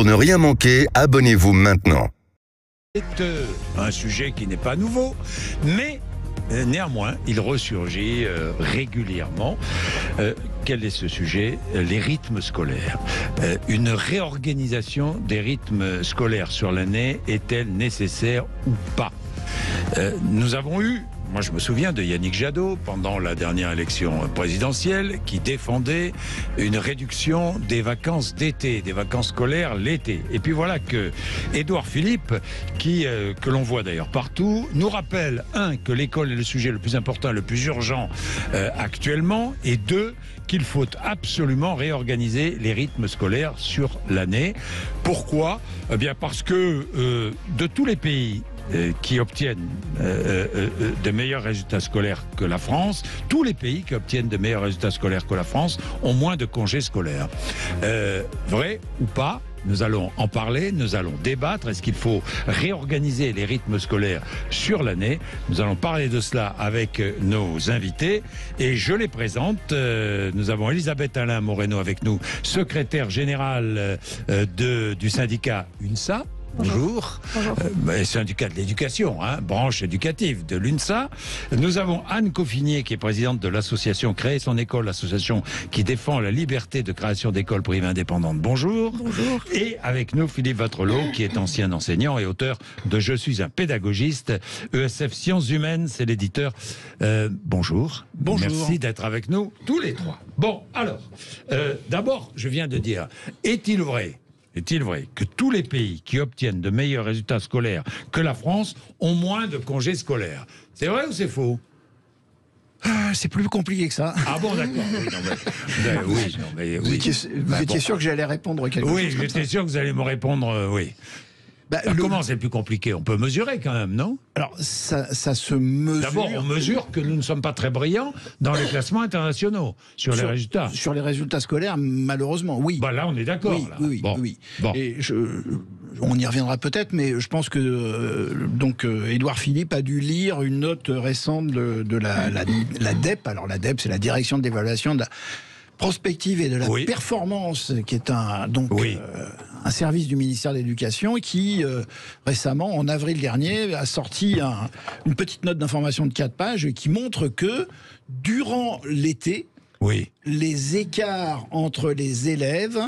Pour ne rien manquer, abonnez-vous maintenant. C'est un sujet qui n'est pas nouveau, mais néanmoins, il ressurgit régulièrement. Quel est ce sujet? Les rythmes scolaires. Une réorganisation des rythmes scolaires sur l'année est-elle nécessaire ou pas? Nous avons eu... Moi, je me souviens de Yannick Jadot, pendant la dernière élection présidentielle, qui défendait une réduction des vacances d'été, des vacances scolaires l'été. Et puis voilà que Édouard Philippe, que l'on voit d'ailleurs partout, nous rappelle, un, que l'école est le sujet le plus important, le plus urgent actuellement, et deux, qu'il faut absolument réorganiser les rythmes scolaires sur l'année. Pourquoi? Eh bien parce que de tous les pays qui obtiennent de meilleurs résultats scolaires que la France, tous les pays qui obtiennent de meilleurs résultats scolaires que la France ont moins de congés scolaires. Vrai ou pas? Nous allons en parler, nous allons débattre. Est-ce qu'il faut réorganiser les rythmes scolaires sur l'année? Nous allons parler de cela avec nos invités et je les présente. Nous avons Elisabeth Alain Moreno avec nous, secrétaire générale du syndicat UNSA. Bonjour. Bonjour. Syndicat de l'éducation, branche éducative de l'UNSA. Nous avons Anne Coffinier, qui est présidente de l'association Créer son école, l'association qui défend la liberté de création d'écoles privées indépendantes. Bonjour. Bonjour. Et avec nous, Philippe Vattrelot, qui est ancien enseignant et auteur de Je suis un pédagogiste, ESF Sciences Humaines, c'est l'éditeur. Bonjour. Bonjour. Merci d'être avec nous, tous les trois. Bon, alors, d'abord, je viens de dire, est-il vrai que tous les pays qui obtiennent de meilleurs résultats scolaires que la France ont moins de congés scolaires? C'est vrai ou c'est faux? C'est plus compliqué que ça. Ah bon, d'accord. Vous étiez sûr que j'allais répondre quelque chose? Oui, j'étais sûr que vous allez me répondre oui. Comment c'est plus compliqué? On peut mesurer quand même, non? Alors, ça se mesure... D'abord, on mesure que nous ne sommes pas très brillants dans les classements internationaux, sur les résultats. Sur les résultats scolaires, malheureusement, oui. Là, on est d'accord. Oui. Bon. Et on y reviendra peut-être, mais je pense que Édouard Philippe a dû lire une note récente de la DEP. Alors, la DEP, c'est la Direction d'évaluation de la prospective et de la performance, qui est un service du ministère de l'Éducation qui, récemment, en avril dernier, a sorti une petite note d'information de 4 pages qui montre que, durant l'été, les écarts entre les élèves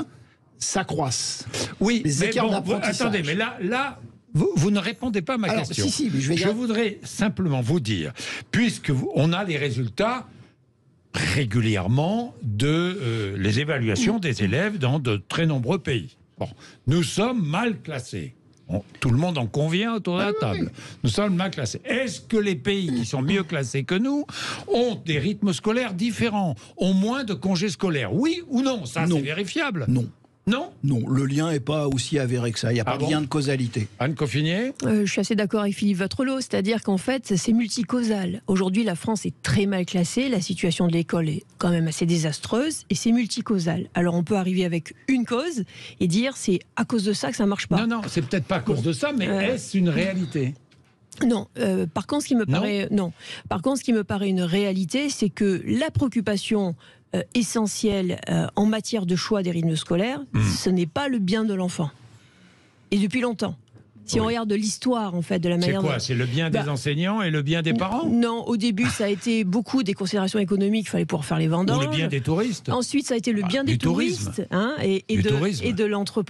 s'accroissent. Oui, les écarts d'apprentissage. Attendez, mais là vous ne répondez pas à ma question. Si, mais je voudrais simplement vous dire, puisque on a les résultats régulièrement de les évaluations des élèves dans de très nombreux pays. Bon, nous sommes mal classés. Tout le monde en convient autour de la table. Nous sommes mal classés. Est-ce que les pays qui sont mieux classés que nous ont des rythmes scolaires différents, ont moins de congés scolaires? Oui ou non? Ça, c'est vérifiable. Non. Non, le lien n'est pas aussi avéré que ça. Il n'y a pas de lien de causalité. Anne Coffinier? Je suis assez d'accord avec Philippe Vattrelot, c'est-à-dire qu'en fait, c'est multicausal. Aujourd'hui, la France est très mal classée, la situation de l'école est quand même assez désastreuse, et c'est multicausal. Alors on peut arriver avec une cause et dire c'est à cause de ça que ça ne marche pas. Non, c'est peut-être pas à cause de ça, mais est-ce une réalité? Non. Par contre, ce qui me paraît une réalité, c'est que la préoccupation essentielle en matière de choix des rythmes scolaires, ce n'est pas le bien de l'enfant. Et depuis longtemps. Si on regarde l'histoire, en fait, de la manière... C'est quoi? C'est le bien des enseignants et le bien des parents? Non, au début, ça a été beaucoup des considérations économiques, il fallait pouvoir faire les vendanges. Ou le bien des touristes? Ensuite, ça a été le bien des touristes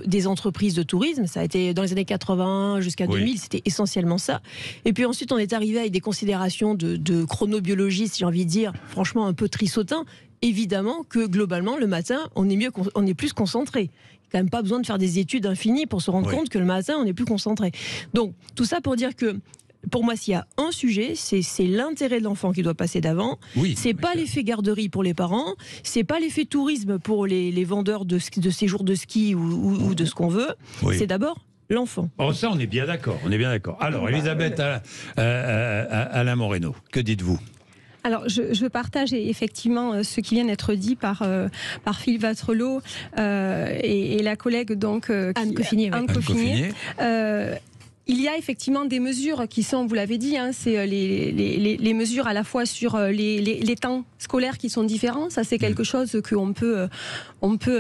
des entreprises de tourisme. Ça a été dans les années 80 jusqu'à 2000, c'était essentiellement ça. Et puis ensuite, on est arrivé avec des considérations de chronobiologistes, j'ai envie de dire, franchement un peu trissotins. Évidemment que globalement, le matin, on est plus concentré. Quand même pas besoin de faire des études infinies pour se rendre compte que le matin, on est plus concentré. Donc, tout ça pour dire que, pour moi, s'il y a un sujet, c'est l'intérêt de l'enfant qui doit passer d'avant. C'est pas l'effet garderie pour les parents, c'est pas l'effet tourisme pour les vendeurs de séjours de ski ou de ce qu'on veut. C'est d'abord l'enfant. Ça, on est bien d'accord. Alors, Elisabeth Alain Moreno, que dites-vous? Alors, je partage effectivement ce qui vient d'être dit par Philippe Vattrelot et la collègue donc Anne Coffinier. il y a effectivement des mesures qui sont, vous l'avez dit, c'est les mesures à la fois sur les temps scolaires qui sont différents. Ça, c'est quelque chose qu'on peut,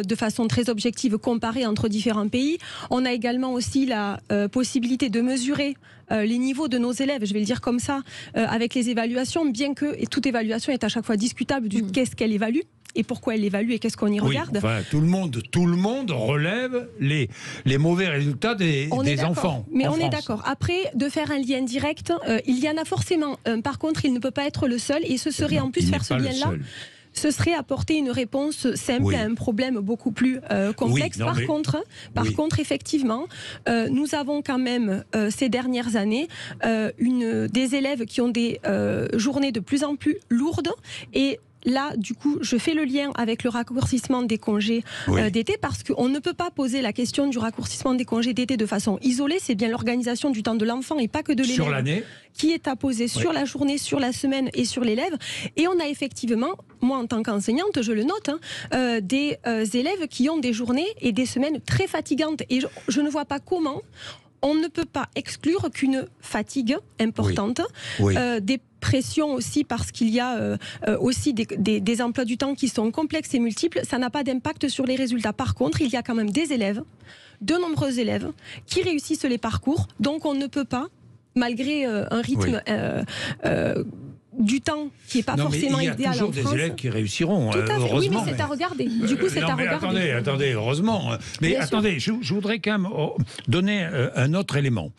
de façon très objective, comparer entre différents pays. On a également aussi la possibilité de mesurer les niveaux de nos élèves, je vais le dire comme ça, avec les évaluations, bien que et toute évaluation est à chaque fois discutable du qu'est-ce qu'elle évalue et pourquoi elle l'évalue et qu'est-ce qu'on y regarde. Enfin, tout le monde relève les mauvais résultats des enfants. Mais on France. est d'accord. Après, de faire un lien direct, il y en a forcément. Par contre, il ne peut pas être le seul et ce serait en plus faire ce lien-là. Ce serait apporter une réponse simple à un problème beaucoup plus complexe. Par contre, effectivement, nous avons quand même, ces dernières années, des élèves qui ont des journées de plus en plus lourdes et là, du coup, je fais le lien avec le raccourcissement des congés d'été parce qu'on ne peut pas poser la question du raccourcissement des congés d'été de façon isolée. C'est bien l'organisation du temps de l'enfant et pas que de l'élève. Sur l'année qui est à poser sur la journée, sur la semaine et sur l'élève. Et on a effectivement, moi en tant qu'enseignante, je le note, des élèves qui ont des journées et des semaines très fatigantes. Et je ne vois pas comment on ne peut pas exclure qu'une fatigue importante, des pressions aussi parce qu'il y a aussi des emplois du temps qui sont complexes et multiples, ça n'a pas d'impact sur les résultats. Par contre, il y a quand même des élèves, de nombreux élèves, qui réussissent les parcours, donc on ne peut pas, malgré un rythme du temps qui n'est pas forcément idéal en France. Il y a toujours des élèves qui réussiront, heureusement. Oui, mais c'est à regarder. Du coup, c'est à regarder. Attendez, heureusement. Mais bien attendez, je voudrais quand même donner un autre élément.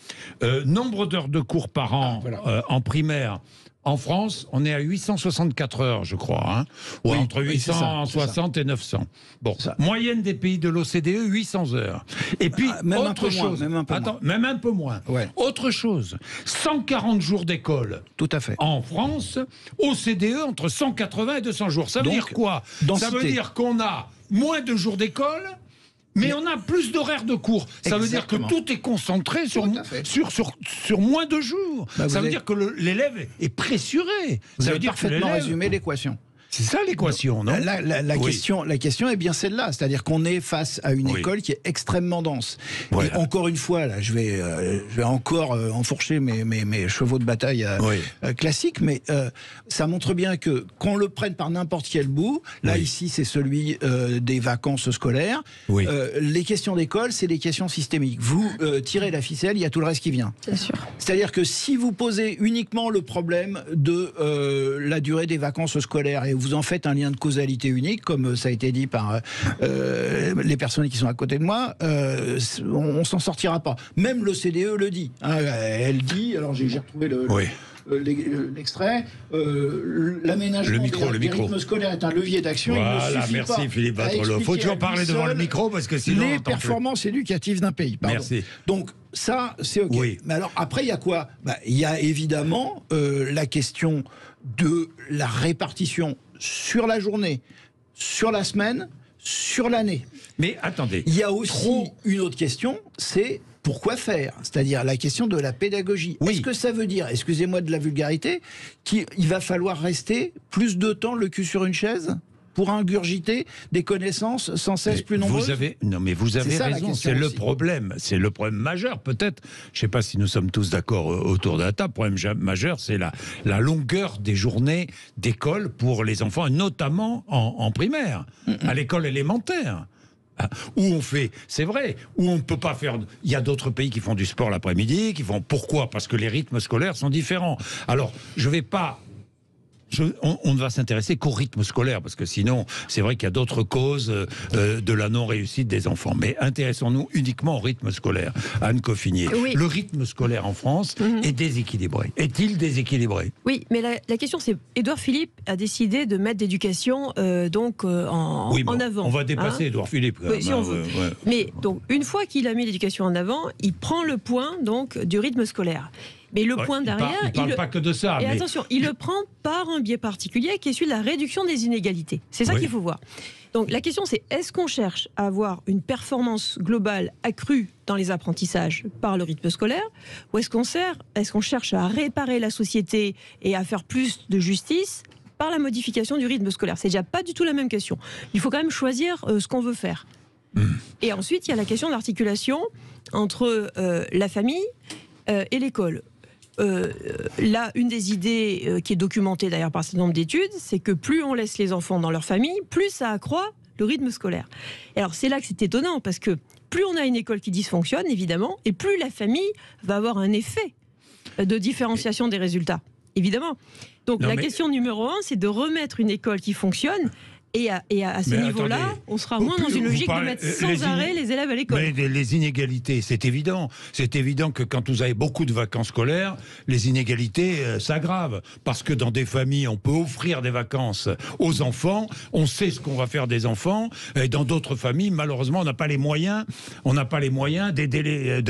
Nombre d'heures de cours par an en primaire. En France, on est à 864 heures, je crois. Entre 860 et 900. Bon, moyenne des pays de l'OCDE, 800 heures. Et puis, autre chose. Même un peu moins. Ouais. Autre chose, 140 jours d'école. Tout à fait. En France, OCDE, entre 180 et 200 jours. Ça veut dire quoi? Ça veut dire qu'on a moins de jours d'école, mais on a plus d'horaires de cours. Ça veut dire que tout est concentré sur moins de jours. Ça veut dire que l'élève est pressuré. Vous avez parfaitement résumé l'équation. C'est ça l'équation, non? La question est bien celle-là, c'est-à-dire qu'on est face à une école qui est extrêmement dense. Et encore une fois, là, je vais encore enfourcher mes chevaux de bataille classiques, mais ça montre bien que qu'on le prenne par n'importe quel bout, là ici c'est celui des vacances scolaires, les questions d'école, c'est des questions systémiques. Vous tirez la ficelle, il y a tout le reste qui vient. Bien sûr. C'est-à-dire que si vous posez uniquement le problème de la durée des vacances scolaires et vous en faites un lien de causalité unique, comme ça a été dit par les personnes qui sont à côté de moi, on s'en sortira pas. Même l'OCDE le dit. Elle dit, alors j'ai retrouvé l'extrait, l'aménagement des rythmes scolaires est un levier d'action. Voilà, merci Philippe Waterloo. Il faut toujours parler devant le micro parce que sinon les performances éducatives d'un pays. Merci. Donc ça, c'est OK. Mais alors après, il y a quoi? Il y a évidemment la question de la répartition sur la journée, sur la semaine, sur l'année. Mais attendez. Il y a aussi une autre question, c'est pourquoi faire? C'est-à-dire la question de la pédagogie. Est-ce que ça veut dire, excusez-moi de la vulgarité, qu'il va falloir rester plus de temps le cul sur une chaise pour ingurgiter des connaissances sans cesse plus nombreuses? Vous avez raison, c'est le problème. C'est le problème majeur, peut-être. Je ne sais pas si nous sommes tous d'accord autour de la table. Le problème majeur, c'est la longueur des journées d'école pour les enfants, notamment en primaire, à l'école élémentaire. Où on fait, c'est vrai, où on ne peut pas faire. Il y a d'autres pays qui font du sport l'après-midi, qui font. Pourquoi? Parce que les rythmes scolaires sont différents. Alors, je ne vais pas. On ne va s'intéresser qu'au rythme scolaire, parce que sinon, c'est vrai qu'il y a d'autres causes de la non-réussite des enfants. Mais intéressons-nous uniquement au rythme scolaire. Anne Coffinier, le rythme scolaire en France est déséquilibré. Est-il déséquilibré? Oui, mais la question c'est, Édouard Philippe a décidé de mettre l'éducation en avant. On va dépasser Édouard Philippe. Quand même, si on veut. Mais donc, une fois qu'il a mis l'éducation en avant, il prend le point donc du rythme scolaire. Mais le point derrière... Il ne parle pas que de ça. Et attention, il le prend par un biais particulier qui est celui de la réduction des inégalités. C'est ça qu'il faut voir. Donc la question c'est, est-ce qu'on cherche à avoir une performance globale accrue dans les apprentissages par le rythme scolaire, ou est-ce qu'on cherche à réparer la société et à faire plus de justice par la modification du rythme scolaire? C'est déjà pas du tout la même question. Il faut quand même choisir ce qu'on veut faire. Et ensuite, il y a la question de l'articulation entre la famille et l'école. Là, une des idées qui est documentée d'ailleurs par un certain nombre d'études, c'est que plus on laisse les enfants dans leur famille, plus ça accroît le rythme scolaire. Et alors c'est là que c'est étonnant, parce que plus on a une école qui dysfonctionne, évidemment, et plus la famille va avoir un effet de différenciation des résultats, évidemment. Donc la question numéro 1, c'est de remettre une école qui fonctionne. Et à ce niveau-là, on sera moins dans une logique de mettre sans arrêt les élèves à l'école. Mais les inégalités, c'est évident. C'est évident que quand vous avez beaucoup de vacances scolaires, les inégalités s'aggravent. Parce que dans des familles, on peut offrir des vacances aux enfants, on sait ce qu'on va faire des enfants. Et dans d'autres familles, malheureusement, on n'a pas les moyens. On n'a pas les moyens d'aider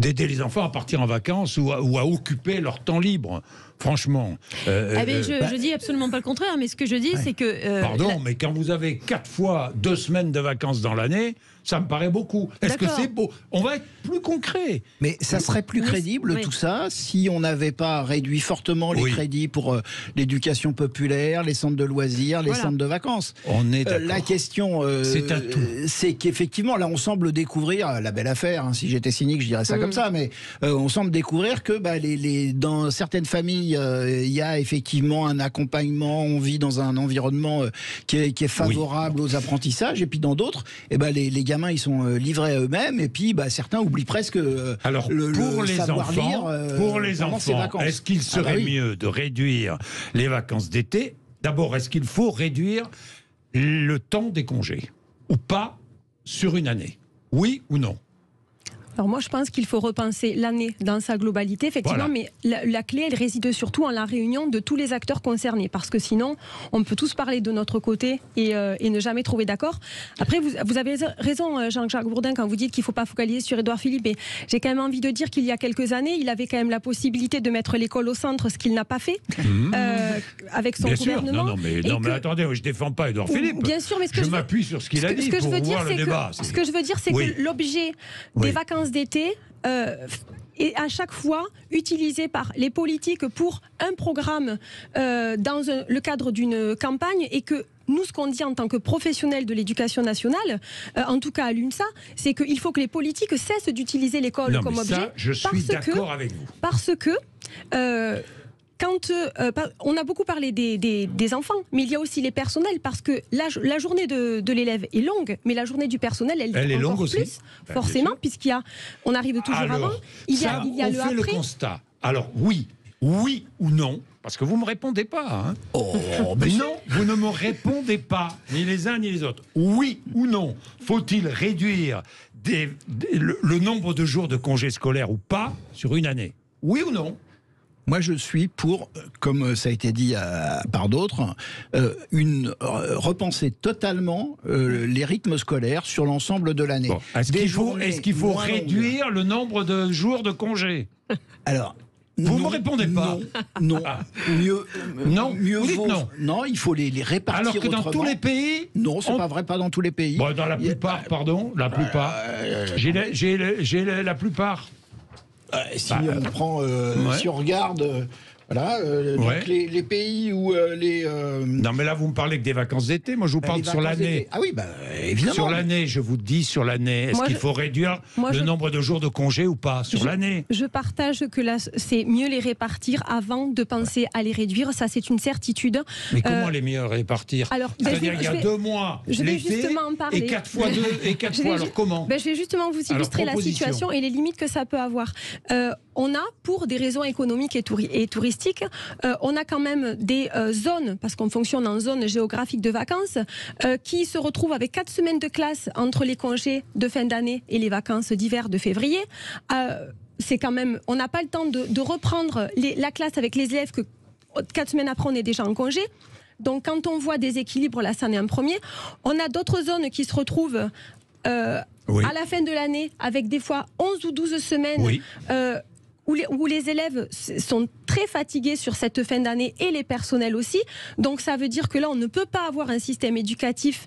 les enfants à partir en vacances ou à occuper leur temps libre. Franchement. Je dis absolument pas le contraire, mais ce que je dis, c'est que... Pardon, mais quand vous avez 4 fois 2 semaines de vacances dans l'année, ça me paraît beaucoup. Est-ce que c'est beau? On va être plus concret. Mais ça serait plus crédible, tout ça, si on n'avait pas réduit fortement les crédits pour l'éducation populaire, les centres de loisirs, les centres de vacances. On est d'accord. La question, c'est qu'effectivement, là, on semble découvrir, la belle affaire, hein, si j'étais cynique, je dirais ça comme ça, mais on semble découvrir que dans certaines familles, il y a effectivement un accompagnement, on vit dans un environnement qui est favorable aux apprentissages, et puis dans d'autres, les gamins, ils sont livrés à eux-mêmes, et puis certains oublient presque pour les savoir enfants, lire pour les enfants, est-ce qu'il serait mieux de réduire les vacances d'été? D'abord, est-ce qu'il faut réduire le temps des congés ou pas sur une année? Oui ou non? Alors moi, je pense qu'il faut repenser l'année dans sa globalité, effectivement, mais la clé, elle réside surtout en la réunion de tous les acteurs concernés, parce que sinon, on peut tous parler de notre côté et ne jamais trouver d'accord. Après, vous avez raison, Jean-Jacques Bourdin, quand vous dites qu'il ne faut pas focaliser sur Édouard Philippe, et j'ai quand même envie de dire qu'il y a quelques années, il avait quand même la possibilité de mettre l'école au centre, ce qu'il n'a pas fait avec son gouvernement. Non, mais attendez, je ne défends pas Édouard Philippe. Bien sûr, mais je m'appuie sur ce qu'il a dit pour voir le débat. Ce que je veux dire, c'est que l'objet des vacances d'été est à chaque fois utilisé par les politiques pour un programme dans le cadre d'une campagne, et que nous, ce qu'on dit en tant que professionnels de l'éducation nationale, en tout cas à l'UNSA, c'est qu'il faut que les politiques cessent d'utiliser l'école comme objet. Ça, je suis d'accord avec vous. Parce que on a beaucoup parlé des enfants, mais il y a aussi les personnels, parce que la journée de l'élève est longue, mais la journée du personnel, elle est longue encore aussi, plus, forcément, on arrive toujours avant. Il y a le après. Le constat. Alors oui ou non, parce que vous ne me répondez pas. Non, vous ne me répondez pas, ni les uns ni les autres. Oui ou non, faut-il réduire le nombre de jours de congés scolaires ou pas sur une année? Oui ou non? Moi, je suis pour, comme ça a été dit par d'autres, repenser totalement les rythmes scolaires sur l'ensemble de l'année. Est-ce qu'il faut réduire le nombre de jours de congés? Alors, vous ne me répondez pas. Non. Mieux vaut. Non, il faut les répartir. Alors que dans tous les pays. Non, c'est pas vrai, pas dans tous les pays. Dans la plupart, pardon, la plupart. J'ai la plupart. Si on prend, si on regarde, donc les pays où les. Non, mais là vous me parlez que des vacances d'été. Moi, je vous parle sur l'année. Ah oui, évidemment. Sur l'année, je vous dis sur l'année. Est-ce qu'il faut réduire le nombre de jours de congés ou pas sur l'année? Je partage que là, c'est mieux les répartir avant de penser à les réduire. Ça, c'est une certitude. Mais comment les mieux répartir? C'est-à-dire il y a 2 mois l'été et 4 fois 2 et 4 fois. Alors comment? Je vais justement vous illustrer la situation et les limites que ça peut avoir. On a, pour des raisons économiques et touristiques, on a quand même des zones, parce qu'on fonctionne en zone géographique de vacances, qui se retrouvent avec 4 semaines de classe entre les congés de fin d'année et les vacances d'hiver de février. C'est quand même, on n'a pas le temps de reprendre la classe avec les élèves que 4 semaines après on est déjà en congé. Donc quand on voit des équilibres, là, ça en est un premier. On a d'autres zones qui se retrouvent à la fin de l'année avec des fois 11 ou 12 semaines où les élèves sont très fatigués sur cette fin d'année et les personnels aussi. Donc ça veut dire que là, on ne peut pas avoir un système éducatif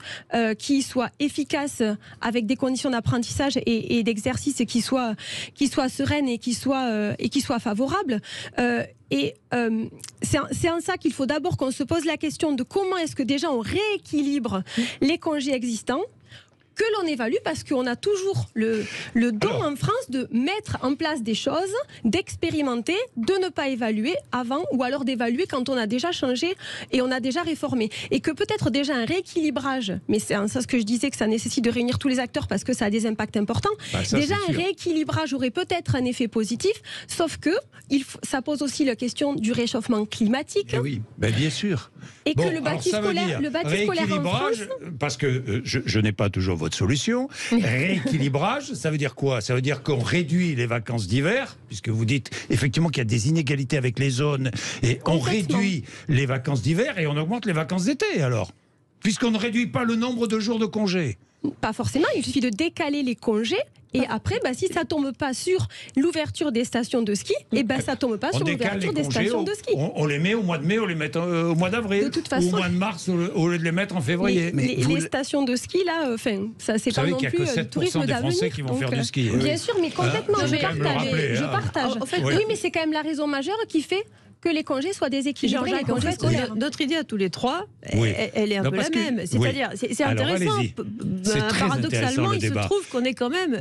qui soit efficace avec des conditions d'apprentissage et d'exercice qui soient sereines et qui soient favorables. C'est en ça qu'il faut d'abord qu'on se pose la question de comment est-ce que déjà on rééquilibre les congés existants que l'on évalue, parce qu'on a toujours le don en France de mettre en place des choses, d'expérimenter, de ne pas évaluer avant, ou alors d'évaluer quand on a déjà changé et on a déjà réformé. Et que peut-être déjà un rééquilibrage, mais c'est ça ce que je disais, que ça nécessite de réunir tous les acteurs parce que ça a des impacts importants. Déjà un rééquilibrage aurait peut-être un effet positif, sauf que ça pose aussi la question du réchauffement climatique. Oui, bien sûr. Et que le bâti scolaire en France... Parce que je n'ai pas toujours votre solution. Rééquilibrage, ça veut dire quoi? Ça veut dire qu'on réduit les vacances d'hiver, puisque vous dites effectivement qu'il y a des inégalités avec les zones, et on réduit les vacances d'hiver et on augmente les vacances d'été, alors, puisqu'on ne réduit pas le nombre de jours de congés. Pas forcément, il suffit de décaler les congés. Et après, si ça tombe pas sur l'ouverture des stations de ski, ça tombe pas sur l'ouverture des stations de ski. On les met au mois de mai, on les met au mois d'avril, ou au mois de mars, au lieu de les mettre en février. Les stations de ski, là, ça c'est pas non plus le tourisme d'avenir. Français qui vont faire du ski. Bien sûr, mais complètement, je partage. En fait, oui, mais c'est quand même la raison majeure qui fait que les congés soient déséquilibrés. Notre idée à tous les trois, elle est un peu la même. C'est-à-dire, c'est intéressant. Paradoxalement, il se trouve qu'on est quand même...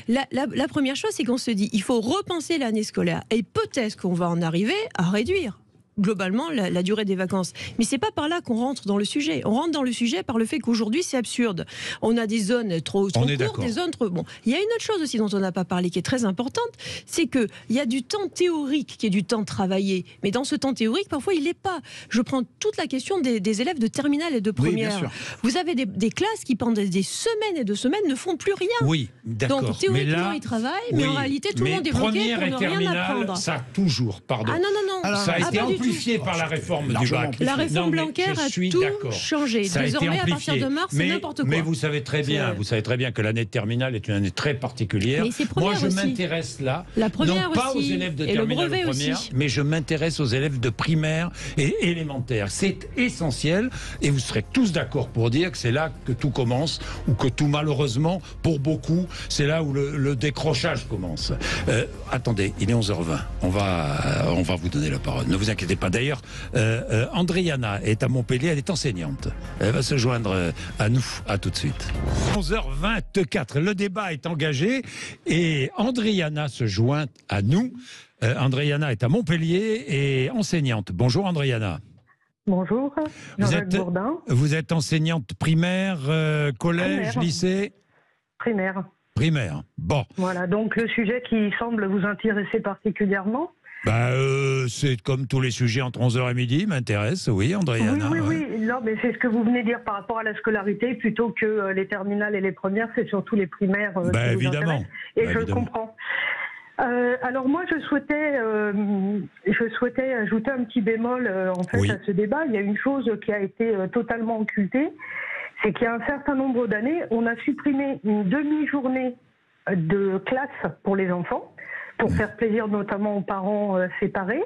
La première chose, c'est qu'on se dit, il faut repenser l'année scolaire. Et peut-être qu'on va en arriver à réduire globalement la durée des vacances. Mais c'est pas par là qu'on rentre dans le sujet. On rentre dans le sujet par le fait qu'aujourd'hui c'est absurde. On a des zones trop courtes, des zones trop... Bon, il y a une autre chose aussi dont on n'a pas parlé qui est très importante, c'est qu'il y a du temps théorique qui est du temps travaillé. Mais dans ce temps théorique, parfois il l'est pas. Je prends toute la question des élèves de terminale et de première. Vous avez des classes qui pendant des semaines et de semaines ne font plus rien. Oui, d'accord. Donc théoriquement ils travaillent, mais en réalité tout le monde est bloqué pour ne rien apprendre. Ça a toujours, pardon. Ah non. Alors, ça a été amplifié par la réforme du bac. La réforme Blanquer a tout changé. Désormais, à partir de mars, c'est n'importe quoi. Mais vous savez très bien que l'année de terminale est une année très particulière. Moi, je m'intéresse là, non pas aux élèves de terminale ou première, mais je m'intéresse aux élèves de primaire et élémentaire. C'est essentiel, et vous serez tous d'accord pour dire que c'est là que tout commence, ou que tout, malheureusement, pour beaucoup, c'est là où le décrochage commence. Attendez, il est 11h20. On va vous donner la parole. Ne vous inquiétez pas. D'ailleurs, Andriana est à Montpellier, elle est enseignante. Elle va se joindre à nous. À tout de suite. 11h24, le débat est engagé et Andriana se joint à nous. Andriana est à Montpellier et enseignante. Bonjour Andriana. Bonjour, Jean-Jacques Bourdin. Vous êtes enseignante primaire, collège, lycée? Primaire. Primaire, bon. Voilà, donc le sujet qui semble vous intéresser particulièrement. C'est comme tous les sujets entre 11h et midi, m'intéresse, oui, Andriana. Oui. Non, mais c'est ce que vous venez de dire par rapport à la scolarité, plutôt que les terminales et les premières, c'est surtout les primaires qui vous intéressent. Et je comprends. Alors moi, je souhaitais ajouter un petit bémol à ce débat. Il y a une chose qui a été totalement occultée, c'est qu'il y a un certain nombre d'années, on a supprimé une demi-journée de classe pour les enfants, pour faire plaisir notamment aux parents séparés,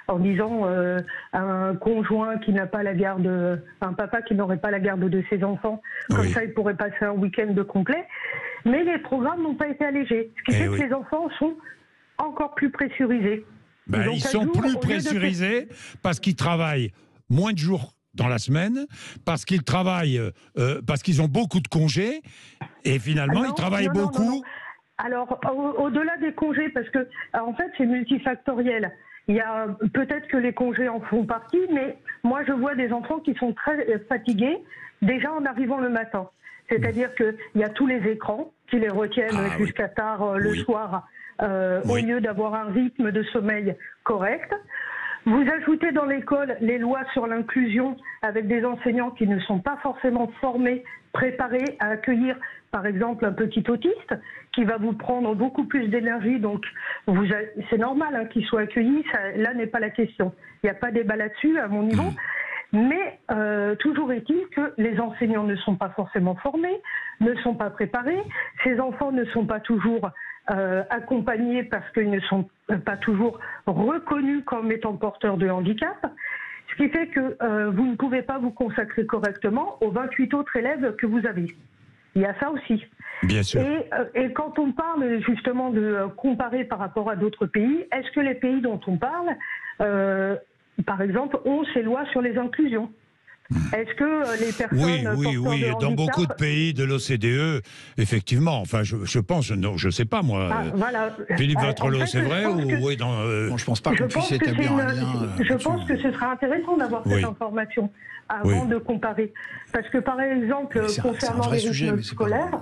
en disant un conjoint qui n'a pas la garde, un papa qui n'aurait pas la garde de ses enfants, comme ça il pourrait passer un week-end complet. Mais les programmes n'ont pas été allégés, ce qui fait que les enfants sont encore plus pressurisés. Ils sont plus pressurisés parce qu'ils travaillent moins de jours dans la semaine, parce qu'ils travaillent, parce qu'ils ont beaucoup de congés, et finalement ils travaillent beaucoup. Non. Alors, au-delà des congés, parce que en fait c'est multifactoriel. Il y a peut-être que les congés en font partie, mais moi je vois des enfants qui sont très fatigués déjà en arrivant le matin. C'est-à-dire qu'il y a tous les écrans qui les retiennent jusqu'à tard le soir, au lieu d'avoir un rythme de sommeil correct. Vous ajoutez dans l'école les lois sur l'inclusion avec des enseignants qui ne sont pas forcément formés, préparés à accueillir, par exemple, un petit autiste qui va vous prendre beaucoup plus d'énergie. Donc, c'est normal qu'il soit accueilli, là n'est pas la question. Il n'y a pas débat là-dessus à mon niveau. Mais toujours est-il que les enseignants ne sont pas forcément formés, ne sont pas préparés. Ces enfants ne sont pas toujours accompagnés parce qu'ils ne sont pas toujours reconnus comme étant porteurs de handicap. Ce qui fait que vous ne pouvez pas vous consacrer correctement aux 28 autres élèves que vous avez. Il y a ça aussi. Bien sûr. Et quand on parle justement de comparer par rapport à d'autres pays, est-ce que les pays dont on parle, par exemple, ont ces lois sur les inclusions ? Est-ce que les personnes Oui. Dans beaucoup de pays de l'OCDE, effectivement. Enfin, je pense, je sais pas moi. Voilà. Philippe Waterloo, c'est vrai ou oui dans Bon, je pense pas qu'on puisse établir un lien. Je pense que ce serait intéressant d'avoir cette information avant de comparer. Parce que par exemple, concernant les rythmes scolaires,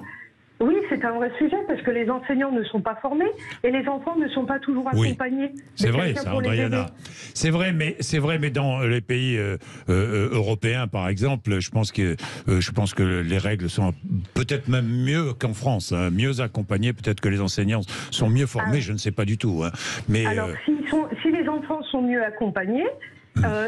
oui, c'est un vrai sujet parce que les enseignants ne sont pas formés et les enfants ne sont pas toujours accompagnés. C'est vrai, ça, Andréana. C'est vrai, mais dans les pays européens, par exemple, je pense que les règles sont peut-être même mieux qu'en France, hein, mieux accompagnées. Peut-être que les enseignants sont mieux formés, je ne sais pas du tout. Hein. Mais alors, si les enfants sont mieux accompagnés.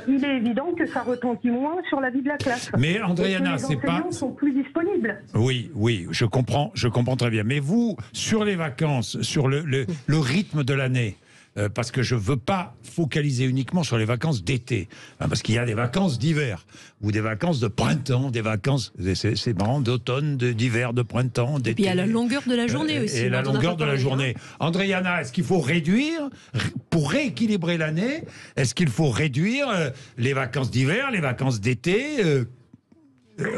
Il est évident que ça retentit moins sur la vie de la classe. Mais Andréana, c'est pas. Les enseignants sont plus disponibles. Oui, je comprends très bien. Mais vous, sur les vacances, sur le rythme de l'année. Parce que je ne veux pas focaliser uniquement sur les vacances d'été. Hein, parce qu'il y a des vacances d'hiver, ou des vacances de printemps, des vacances, c'est marrant, d'automne, d'hiver, de printemps, d'été. Et puis il y a la longueur de la journée aussi. Et la longueur de la journée. Andréana, est-ce qu'il faut réduire, pour rééquilibrer l'année, est-ce qu'il faut réduire les vacances d'hiver, les vacances d'été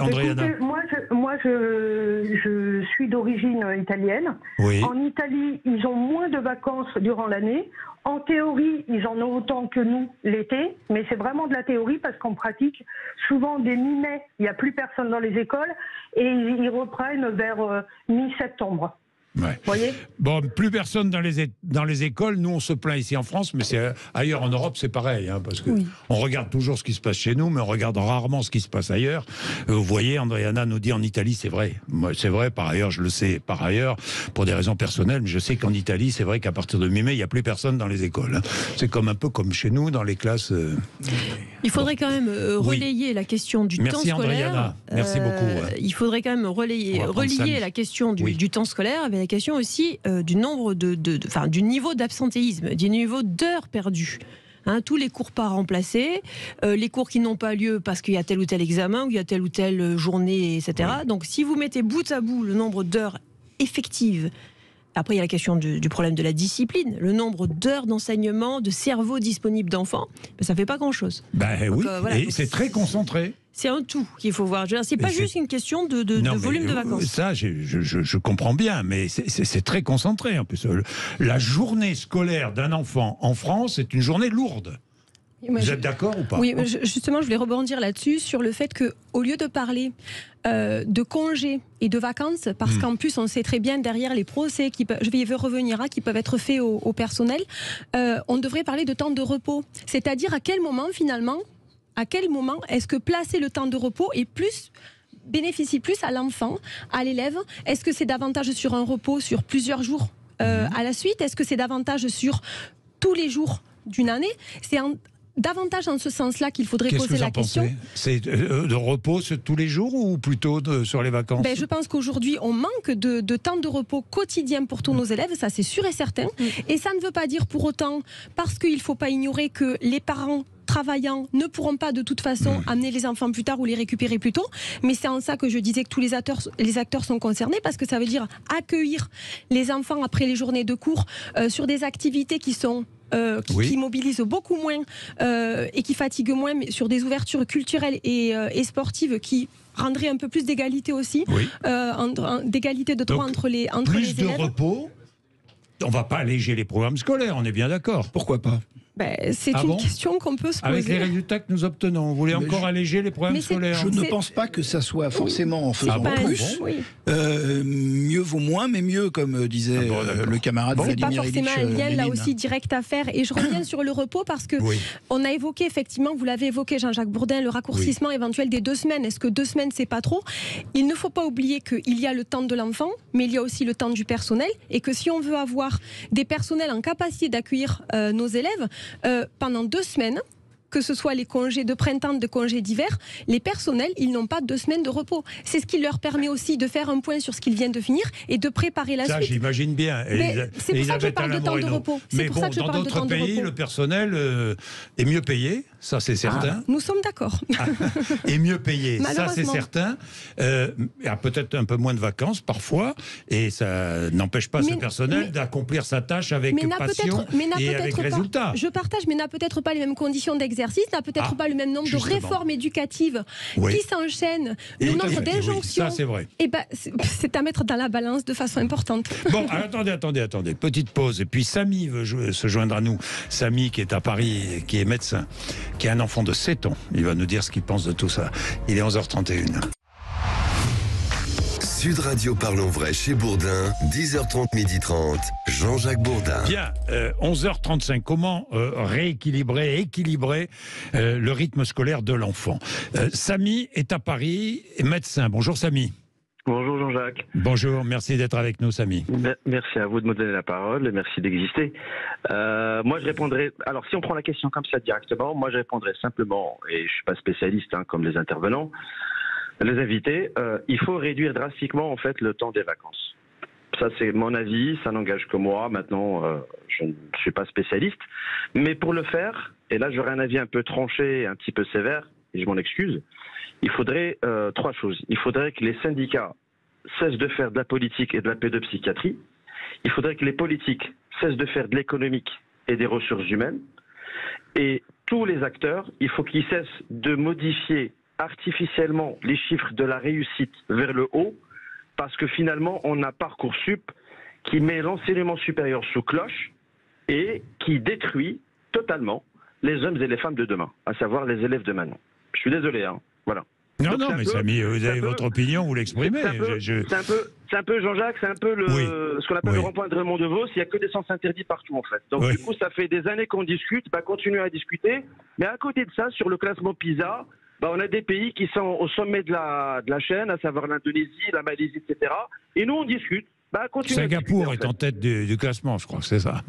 Andréana. Écoutez, moi, je suis d'origine italienne. Oui. En Italie, ils ont moins de vacances durant l'année. En théorie, ils en ont autant que nous l'été, mais c'est vraiment de la théorie parce qu'en pratique, souvent dès mi-mai, il n'y a plus personne dans les écoles et ils reprennent vers mi-septembre. Ouais. Vous voyez ? Bon, plus personne dans les écoles. Nous, on se plaint ici en France, mais ailleurs en Europe, c'est pareil. Hein, parce que on regarde toujours ce qui se passe chez nous, mais on regarde rarement ce qui se passe ailleurs. Vous voyez, Andréana nous dit en Italie, c'est vrai. Moi, c'est vrai, par ailleurs, je le sais par ailleurs, pour des raisons personnelles, mais je sais qu'en Italie, c'est vrai qu'à partir de mi-mai, il n'y a plus personne dans les écoles. Hein. C'est un peu comme chez nous, dans les classes. Il faudrait quand même relayer la question du temps scolaire. Merci Andréana, merci beaucoup. Il faudrait quand même relier la question du temps scolaire avec la question aussi du nombre du niveau d'absentéisme, du niveau d'heures perdues. Hein, tous les cours pas remplacés, les cours qui n'ont pas lieu parce qu'il y a tel ou tel examen ou il y a telle ou telle journée, etc. Donc si vous mettez bout à bout le nombre d'heures effectives, après il y a la question du problème de la discipline, le nombre d'heures d'enseignement, de cerveau disponible d'enfants, ça ne fait pas grand-chose. Voilà, et c'est très concentré. C'est un tout qu'il faut voir. C'est pas juste une question de volume de vacances. Ça, je comprends bien, mais c'est très concentré. En plus, la journée scolaire d'un enfant en France est une journée lourde. Vous êtes d'accord ou pas ? Oui, justement, je voulais rebondir là-dessus, sur le fait qu'au lieu de parler de congés et de vacances, parce qu'en plus, on sait très bien derrière les procès, je vais y revenir, qui peuvent être faits au personnel, on devrait parler de temps de repos. C'est-à-dire à quel moment, finalement, est-ce que placer le temps de repos bénéficie plus à l'enfant, à l'élève ? Est-ce que c'est davantage sur un repos sur plusieurs jours à la suite ? Est-ce que c'est davantage sur tous les jours d'une année ? C'est davantage en ce sens-là qu'il faudrait poser la question. C'est de repos tous les jours ou plutôt sur les vacances ? Je pense qu'aujourd'hui, on manque de temps de repos quotidien pour tous nos élèves, ça c'est sûr et certain. Et ça ne veut pas dire pour autant, parce qu'il ne faut pas ignorer que les parents travaillant ne pourront pas de toute façon amener les enfants plus tard ou les récupérer plus tôt. Mais c'est en ça que je disais que tous les acteurs sont concernés, parce que ça veut dire accueillir les enfants après les journées de cours sur des activités qui sont qui mobilisent beaucoup moins et qui fatiguent moins, mais sur des ouvertures culturelles et sportives qui rendraient un peu plus d'égalité aussi, d'égalité de droit entre les élèves. Plus de repos, on ne va pas alléger les programmes scolaires, on est bien d'accord. Pourquoi pas ? C'est une question qu'on peut se poser. Avec les résultats que nous obtenons, vous voulez encore alléger les programmes scolaires ? Je ne pense pas que ça soit forcément en faisant plus. Mieux vaut moins, mais mieux, comme disait le camarade Vladimir Ilyich. C'est pas forcément un lien Lénine. là aussi direct à faire. Et je reviens sur le repos parce que on a évoqué effectivement, vous l'avez évoqué Jean-Jacques Bourdin, le raccourcissement éventuel des 2 semaines. Est-ce que 2 semaines c'est pas trop ? Il ne faut pas oublier qu'il y a le temps de l'enfant, mais il y a aussi le temps du personnel, et que si on veut avoir des personnels en capacité d'accueillir nos élèves pendant 2 semaines, que ce soit les congés de printemps, de congés d'hiver, les personnels, ils n'ont pas 2 semaines de repos. C'est ce qui leur permet aussi de faire un point sur ce qu'ils viennent de finir et de préparer la suite. Ça, j'imagine bien. C'est pour ça que je parle de temps de repos. Mais bon, dans d'autres pays, le personnel est mieux payé, ça c'est certain. Nous sommes d'accord. Et mieux payé, ça c'est certain. Il y a peut-être un peu moins de vacances parfois, et ça n'empêche pas ce personnel d'accomplir sa tâche avec passion et avec résultat. Je partage, mais n'a peut-être pas les mêmes conditions d'exercice exercice n'a peut-être pas le même nombre de réformes éducatives qui s'enchaînent, le nombre d'injonctions. Ça, c'est vrai. Et c'est à mettre dans la balance de façon importante. Bon, attendez. Petite pause. Et puis Samy veut se joindre à nous. Samy qui est à Paris, qui est médecin, qui a un enfant de 7 ans. Il va nous dire ce qu'il pense de tout ça. Il est 11h31. Sud Radio Parlons Vrai chez Bourdin, 10h30, 12h30, Jean-Jacques Bourdin. Bien, 11h35, comment équilibrer le rythme scolaire de l'enfant? Samy est à Paris, médecin. Bonjour Samy. Bonjour Jean-Jacques. Bonjour, merci d'être avec nous Samy. Merci à vous de me donner la parole et merci d'exister. Moi je répondrai, alors si on prend la question comme ça directement, moi je répondrai simplement, et je ne suis pas spécialiste comme les intervenants, les invités, il faut réduire drastiquement en fait le temps des vacances. Ça c'est mon avis, ça n'engage que moi, maintenant je ne suis pas spécialiste, mais pour le faire, et là j'aurais un avis un peu tranché, un petit peu sévère, et je m'en excuse, il faudrait 3 choses. Il faudrait que les syndicats cessent de faire de la politique et de la pédopsychiatrie. Il faudrait que les politiques cessent de faire de l'économique et des ressources humaines. Et tous les acteurs, il faut qu'ils cessent de modifier artificiellement les chiffres de la réussite vers le haut, parce que finalement, on a Parcoursup qui met l'enseignement supérieur sous cloche et qui détruit totalement les hommes et les femmes de demain, à savoir les élèves de maintenant. Je suis désolé, voilà. Non, mais Samy, vous avez votre opinion, vous l'exprimez. C'est un peu Jean-Jacques, c'est un peu ce qu'on appelle le rond-point de Raymond DeVos, il n'y a que des sens interdits partout en fait. Donc du coup, ça fait des années qu'on discute, continuez à discuter, mais à côté de ça, sur le classement PISA, on a des pays qui sont au sommet de la chaîne, à savoir l'Indonésie, la Malaisie, etc. Et nous, on discute. Singapour est en tête du classement, je crois que c'est ça.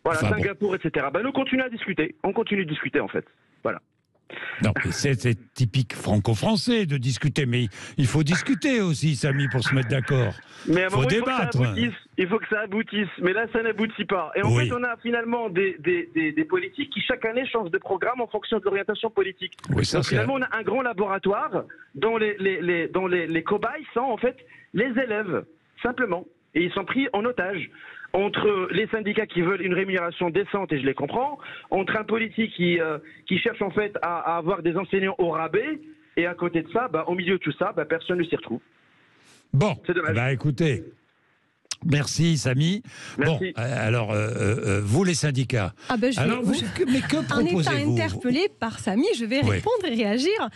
Voilà, Singapour, etc. Nous, continuons à discuter. On continue de discuter, en fait. Voilà. Non, c'est typique franco-français de discuter, mais il faut discuter aussi, Samy, pour se mettre d'accord. Mais il faut débattre. Il faut que ça aboutisse, mais là, ça n'aboutit pas. Et en fait, on a finalement des politiques qui, chaque année, changent de programme en fonction de l'orientation politique. Oui, donc, finalement, on a un grand laboratoire dont les cobayes sont, en fait, les élèves, simplement. Et ils sont pris en otage. Entre les syndicats qui veulent une rémunération décente, et je les comprends, entre un politique qui cherche en fait à avoir des enseignants au rabais, et à côté de ça, au milieu de tout ça, personne ne s'y retrouve. Bon, c'est dommage. Écoutez, merci Samy. Merci. Bon, alors, vous les syndicats, mais que proposez-vous? En étant interpellé par Samy, je vais répondre et réagir.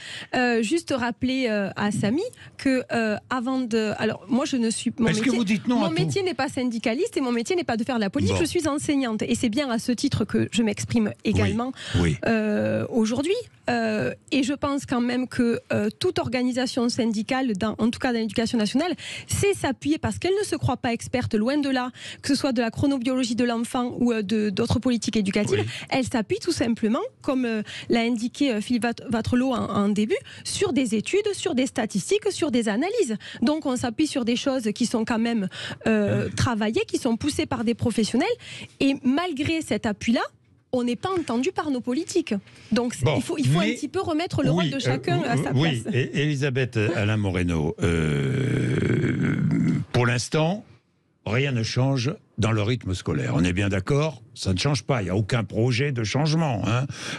Juste rappeler à Samy que avant de... Alors, moi, je ne suis... Mon métier n'est pas syndicaliste et mon métier n'est pas de faire de la politique. Je suis enseignante. Et c'est bien à ce titre que je m'exprime également aujourd'hui. Et je pense quand même que toute organisation syndicale, en tout cas dans l'éducation nationale, sait s'appuyer parce qu'elle ne se croit pas experte, loin de là, que ce soit de la chronobiologie de l'enfant ou d'autres politiques éducatives. Elle s'appuie tout simplement, comme l'a indiqué Philippe Vattrelot en début, sur des études, sur des statistiques, sur des analyses. Donc on s'appuie sur des choses qui sont quand même travaillées, qui sont poussées par des professionnels. Et malgré cet appui-là, on n'est pas entendu par nos politiques. Donc il faut un petit peu remettre le rôle de chacun à sa place. Oui, Elisabeth Alain Moreno, pour l'instant, rien ne change dans le rythme scolaire. On est bien d'accord, ça ne change pas, il n'y a aucun projet de changement.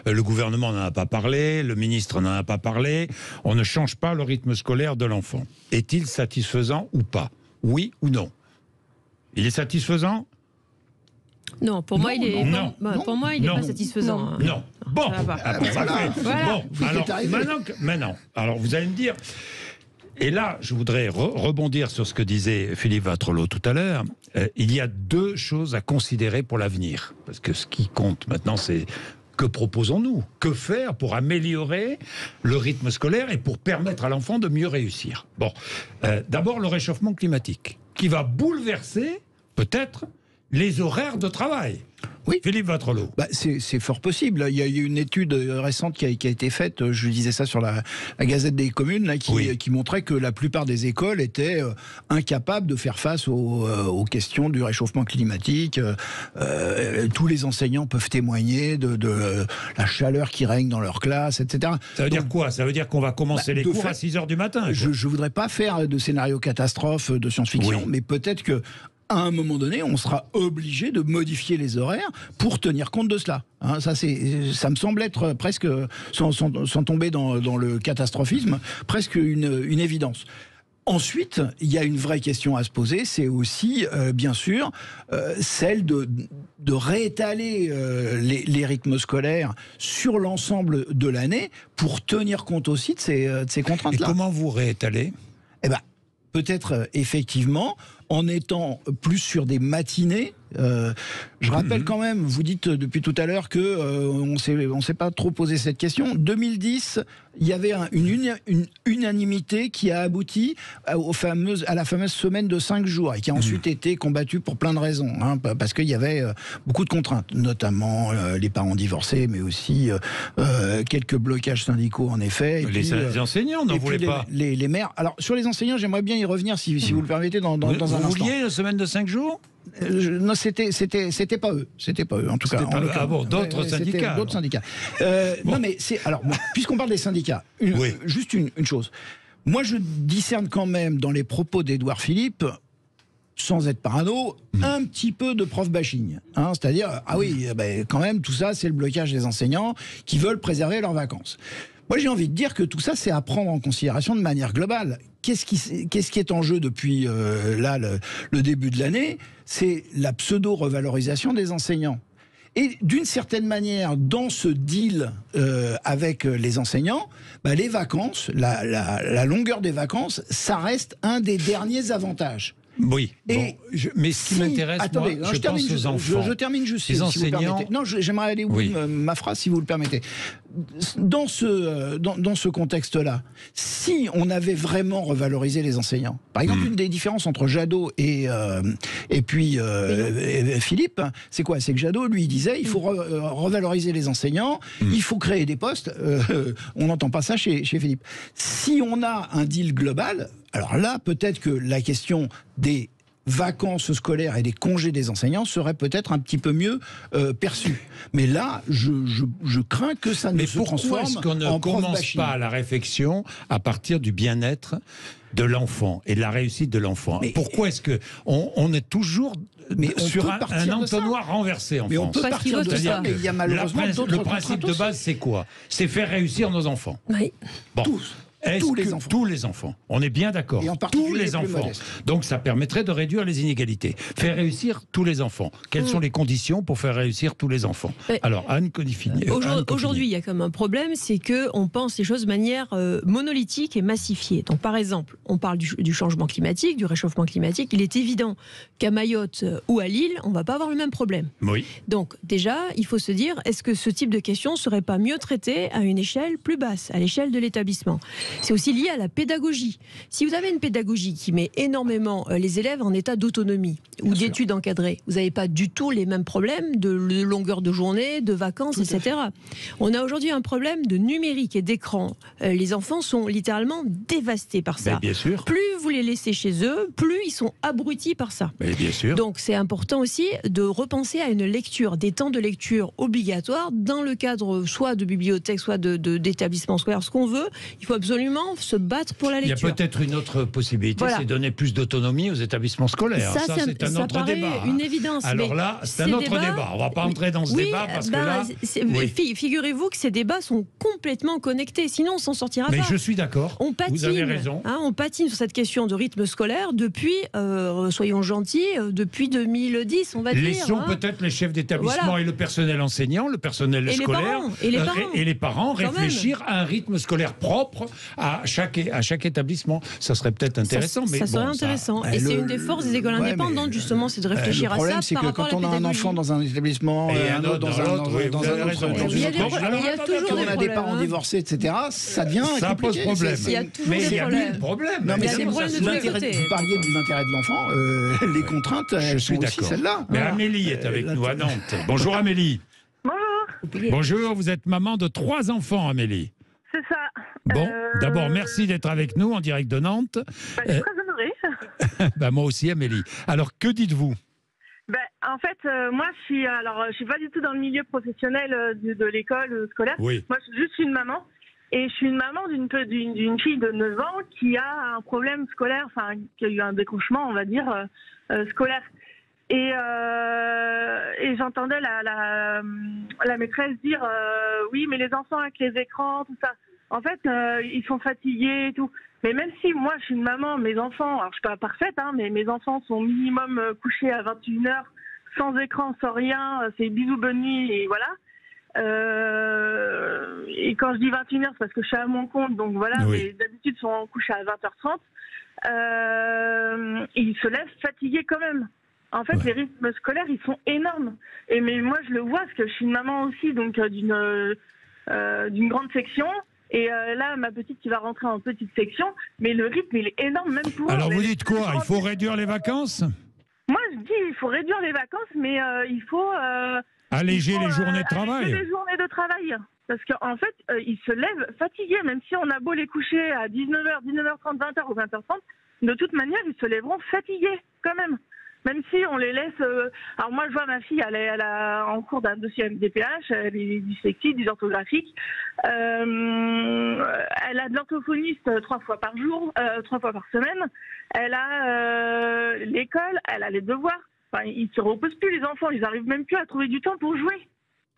Le gouvernement n'en a pas parlé, le ministre n'en a pas parlé, on ne change pas le rythme scolaire de l'enfant. Est-il satisfaisant ou pas? Oui ou non? Il est satisfaisant? Non, pour moi, il est pas satisfaisant. Non. Bon, maintenant, alors vous allez me dire, et là, je voudrais rebondir sur ce que disait Philippe Vattrelot tout à l'heure. Il y a 2 choses à considérer pour l'avenir, parce que ce qui compte maintenant, c'est que proposons-nous? Que faire pour améliorer le rythme scolaire et pour permettre à l'enfant de mieux réussir? Bon, d'abord le réchauffement climatique, qui va bouleverser, peut-être, les horaires de travail. Oui. Philippe Vattrelot. C'est fort possible. Il y a eu une étude récente qui a été faite, je disais ça sur la Gazette des communes, là, qui montrait que la plupart des écoles étaient incapables de faire face aux questions du réchauffement climatique. Tous les enseignants peuvent témoigner de la chaleur qui règne dans leur classe, etc. Ça veut dire quoi? Ça veut dire qu'on va commencer les cours à 6 h du matin? Je ne voudrais pas faire de scénario catastrophe de science-fiction, mais peut-être que à un moment donné, on sera obligé de modifier les horaires pour tenir compte de cela. Hein, ça me semble être presque, sans tomber dans le catastrophisme, presque une évidence. Ensuite, il y a une vraie question à se poser, c'est aussi, bien sûr, celle de réétaler les rythmes scolaires sur l'ensemble de l'année pour tenir compte aussi de ces contraintes-là. Et comment vous réétalez ? Eh ben, peut-être effectivement en étant plus sur des matinées. Je rappelle quand même, vous dites depuis tout à l'heure que on s'est pas trop posé cette question. 2010, il y avait une unanimité qui a abouti à la fameuse semaine de 5 jours et qui a ensuite été combattue pour plein de raisons, hein, parce qu'il y avait beaucoup de contraintes, notamment les parents divorcés, mais aussi quelques blocages syndicaux en effet. Et les enseignants n'en voulaient pas. Les maires. Alors sur les enseignants, j'aimerais bien y revenir si vous le permettez dans un instant. Vous vouliez la semaine de 5 jours ? Non, c'était pas eux. C'était pas eux, en tout cas. Ah bon, d'autres syndicats. D'autres syndicats. Non, mais puisqu'on parle des syndicats, juste une chose. Moi, je discerne quand même dans les propos d'Édouard Philippe, sans être parano, un petit peu de prof bashing. Hein, c'est-à-dire, quand même, tout ça, c'est le blocage des enseignants qui veulent préserver leurs vacances. Moi, j'ai envie de dire que tout ça, c'est à prendre en considération de manière globale. Qu'est-ce qui est en jeu depuis le début de l'année ? C'est la pseudo-revalorisation des enseignants. Et d'une certaine manière, dans ce deal avec les enseignants, les vacances, la longueur des vacances, ça reste un des derniers avantages. Oui, mais ce qui m'intéresse, attendez, je pense aux enfants. Je termine juste, les si enseignants... vous permettez. Non, j'aimerais aller au bout de ma phrase, si vous le permettez. Dans ce contexte-là, si on avait vraiment revalorisé les enseignants, par exemple, une des différences entre Jadot et puis Philippe, c'est quoi ? C'est que Jadot, lui, disait, il faut revaloriser les enseignants, il faut créer des postes. On n'entend pas ça chez Philippe. Si on a un deal global, alors là, peut-être que la question des vacances scolaires et des congés des enseignants serait peut-être un petit peu mieux perçue. Mais là, je crains que ça ne se transforme en prof bashing. Mais pourquoi est-ce qu'on ne commence pas la réflexion à partir du bien-être de l'enfant et de la réussite de l'enfant ? Pourquoi est-ce qu'on est toujours sur un entonnoir renversé en France ? Mais on peut partir de ça, mais il y a malheureusement d'autres le principe de base, c'est quoi ? C'est faire réussir nos enfants. Oui. Bon. Tous les enfants. On est bien d'accord. Tous les enfants. Donc ça permettrait de réduire les inégalités. Faire réussir tous les enfants. Quelles sont les conditions pour faire réussir tous les enfants ? Alors Anne Conifini. Aujourd'hui, il y a comme un problème, c'est qu'on pense les choses de manière monolithique et massifiée. Donc par exemple, on parle du changement climatique, du réchauffement climatique. Il est évident qu'à Mayotte ou à Lille, on ne va pas avoir le même problème. Oui. Donc déjà, il faut se dire, est-ce que ce type de question ne serait pas mieux traité à une échelle plus basse, à l'échelle de l'établissement ? C'est aussi lié à la pédagogie. Si vous avez une pédagogie qui met énormément les élèves en état d'autonomie ou d'études encadrées, vous n'avez pas du tout les mêmes problèmes de longueur de journée, de vacances, etc. On a aujourd'hui un problème de numérique et d'écran. Les enfants sont littéralement dévastés par ça. Mais bien sûr. Plus vous les laissez chez eux, plus ils sont abrutis par ça. Mais bien sûr. Donc c'est important aussi de repenser à une lecture, des temps de lecture obligatoires dans le cadre soit de bibliothèque, soit d'établissement scolaire, ce qu'on veut. Il faut absolument se battre pour la lecture. Il y a peut-être une autre possibilité, c'est donner plus d'autonomie aux établissements scolaires. Ça c'est un autre débat. Une évidence. Alors là, c'est un autre débat. On ne va pas entrer dans ce débat parce que là... Figurez-vous que ces débats sont complètement connectés, sinon on s'en sortira pas. Mais je suis d'accord, vous avez raison. On patine sur cette question de rythme scolaire depuis, soyons gentils, depuis 2010, on va dire. Laissons peut-être les chefs d'établissement et le personnel enseignant, le personnel scolaire et les parents réfléchir à un rythme scolaire propre à chaque établissement. Ça serait peut-être intéressant. Ça serait intéressant. Et c'est une des forces des écoles indépendantes, justement, c'est de réfléchir à ça par rapport à la pédagogie. Le problème, c'est que quand on a un enfant dans un établissement et un autre dans un autre, il y a toujours des on a des parents divorcés, etc., ça devient ça pose problème. Mais il y a plus de problème. Non, mais il y a des problèmes de tous les côtés. Vous parliez de l'intérêt de l'enfant, les contraintes, elles sont aussi celles-là. Mais Amélie est avec nous à Nantes. Bonjour Amélie. Bonjour. Bonjour, vous êtes maman de 3 enfants, Amélie. C'est ça. Bon, d'abord, merci d'être avec nous en direct de Nantes. Je suis très honorée. Moi aussi, Amélie. Alors, que dites-vous ? En fait, moi, je suis pas du tout dans le milieu professionnel de l'école scolaire. Oui. Moi, je suis juste une maman. Et je suis une maman d'une fille de 9 ans qui a un problème scolaire, qui a eu un décrochement, on va dire, scolaire. Et j'entendais la maîtresse dire oui, mais les enfants avec les écrans, tout ça. En fait, ils sont fatigués et tout. Mais même si moi, je suis une maman, mes enfants, alors je suis pas parfaite, hein, mais mes enfants sont minimum couchés à 21h, sans écran, sans rien, c'est bisous, bonne nuit, et voilà. Et quand je dis 21h, c'est parce que je suis à mon compte, donc voilà, mais d'habitude, ils sont couchés à 20h30. Ils se lèvent fatigués quand même. En fait, les rythmes scolaires, ils sont énormes. Mais moi, je le vois, parce que je suis une maman aussi, donc d'une grande section. Et là, ma petite qui va rentrer en petite section, mais le rythme, il est énorme, même pour... Alors vous dites quoi? Il faut réduire les vacances? Moi, je dis il faut réduire les vacances, mais il faut... alléger les journées de travail. Alléger les journées de travail. Parce qu'en fait, ils se lèvent fatigués, même si on a beau les coucher à 19h, 19h30, 20h ou 20h30, de toute manière, ils se lèveront fatigués, quand même. Même si on les laisse... Alors moi, je vois ma fille, elle est en cours d'un dossier MDPH, elle est dyslexique, dysorthographique. Elle a de l'orthophoniste 3 fois par jour, 3 fois par semaine. Elle a l'école, elle a les devoirs. Enfin, ils ne se reposent plus, les enfants. Ils n'arrivent même plus à trouver du temps pour jouer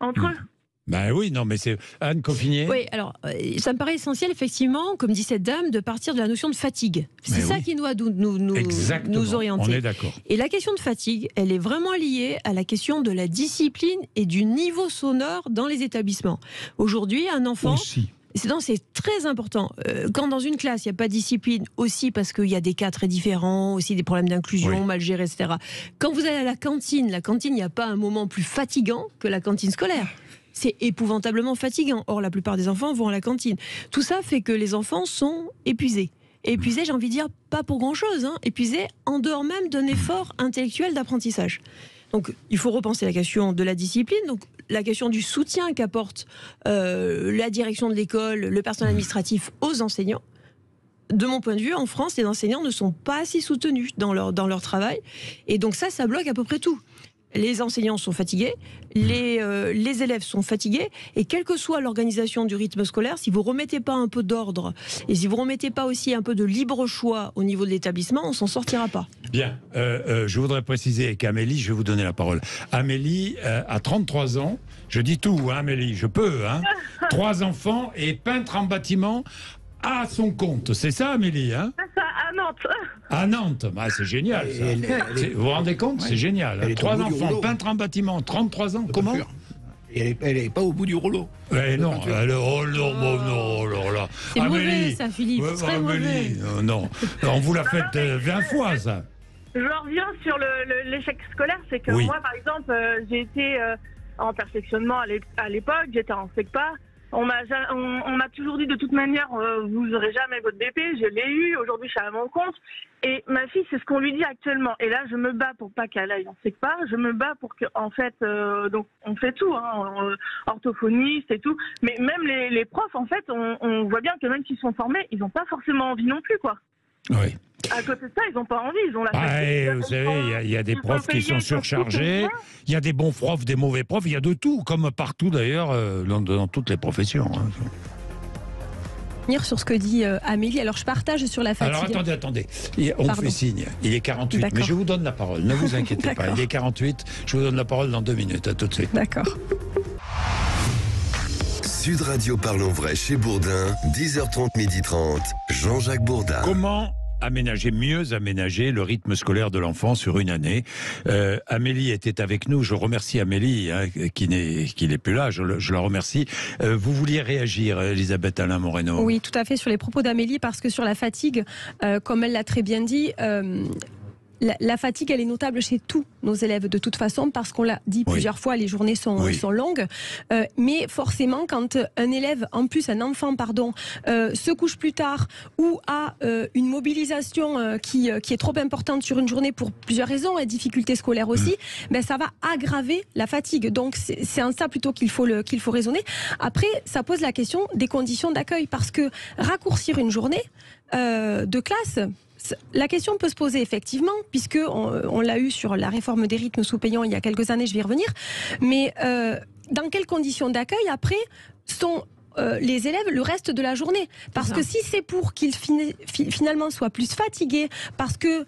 entre eux. Ben oui, non, mais c'est... Anne Coffinier. Oui, alors, ça me paraît essentiel, effectivement, comme dit cette dame, de partir de la notion de fatigue. C'est ça qui doit nous orienter. On est d'accord. Et la question de fatigue, elle est vraiment liée à la question de la discipline et du niveau sonore dans les établissements. Aujourd'hui, un enfant... Aussi. C'est très important. Quand dans une classe, il n'y a pas de discipline, aussi parce qu'il y a des cas très différents, aussi des problèmes d'inclusion, mal gérés, etc. Quand vous allez à la cantine, il n'y a pas un moment plus fatigant que la cantine scolaire. C'est épouvantablement fatigant. Or, la plupart des enfants vont à la cantine. Tout ça fait que les enfants sont épuisés. Épuisés, j'ai envie de dire, pas pour grand-chose. Épuisés en dehors même d'un effort intellectuel d'apprentissage. Donc, il faut repenser la question de la discipline. Donc, la question du soutien qu'apporte la direction de l'école, le personnel administratif aux enseignants. De mon point de vue, en France, les enseignants ne sont pas assez soutenus dans leur travail. Et donc ça bloque à peu près tout. Les enseignants sont fatigués, les élèves sont fatigués, et quelle que soit l'organisation du rythme scolaire, si vous ne remettez pas un peu d'ordre, et si vous ne remettez pas aussi un peu de libre choix au niveau de l'établissement, on ne s'en sortira pas. Bien, je voudrais préciser avec Amélie, je vais vous donner la parole. Amélie a 33 ans, je dis tout, hein, Amélie, je peux, 3 enfants et peintre en bâtiment à son compte, c'est ça Amélie, hein? C'est ça, à Nantes. À Nantes, bah, c'est génial ça. Vous vous rendez compte? C'est génial. 3 enfants, peintre en bâtiment, 33 ans, comment? Elle n'est pas au bout du rouleau. Non, oh là. C'est mauvais ça, Philippe, c'est très mauvais. Non, on vous l'a fait 20 fois ça. Je reviens sur l'échec scolaire, c'est que moi par exemple, j'ai été en perfectionnement à l'époque, j'étais en SECPA. On m'a toujours dit de toute manière, vous n'aurez jamais votre BP, je l'ai eu, aujourd'hui je suis à mon compte. Et ma fille, c'est ce qu'on lui dit actuellement. Et là, je me bats pour pas qu'elle aille en SECPA, je me bats pour que, en fait, donc on fait tout, orthophoniste et tout. Mais même les profs, en fait, on voit bien que même s'ils sont formés, ils n'ont pas forcément envie non plus, quoi. Oui. À côté de ça, ils n'ont pas envie, ils ont la vous savez, il y a des profs qui sont surchargés, il y a des bons profs, des mauvais profs, il y a de tout, comme partout d'ailleurs, dans toutes les professions. Venir sur ce que dit Amélie, alors je partage sur la fatigue. Alors attendez, on me fait signe, il est 48, mais je vous donne la parole, ne vous inquiétez pas, il est 48, je vous donne la parole dans 2 minutes, à tout de suite. D'accord. Sud Radio Parlons Vrai chez Bourdin, 10h30, 12h30, Jean-Jacques Bourdin. Comment mieux aménager le rythme scolaire de l'enfant sur une année. Amélie était avec nous, je remercie Amélie qui n'est plus là, je la remercie. Vous vouliez réagir, Elisabeth Alain Moreno? Oui, tout à fait, sur les propos d'Amélie, parce que sur la fatigue, comme elle l'a très bien dit, la fatigue, elle est notable chez tous nos élèves de toute façon, parce qu'on l'a dit plusieurs fois, les journées sont longues. Mais forcément, quand un élève, en plus un enfant, se couche plus tard ou a une mobilisation qui est trop importante sur une journée pour plusieurs raisons, et difficultés scolaires aussi, ça va aggraver la fatigue. Donc c'est en ça plutôt qu'il faut raisonner. Après, ça pose la question des conditions d'accueil, parce que raccourcir une journée de classe, la question peut se poser effectivement, puisque on l'a eu sur la réforme des rythmes sous-payants il y a quelques années, je vais y revenir, mais dans quelles conditions d'accueil après sont les élèves le reste de la journée? Parce que si c'est pour qu'ils finalement soient plus fatigués, parce que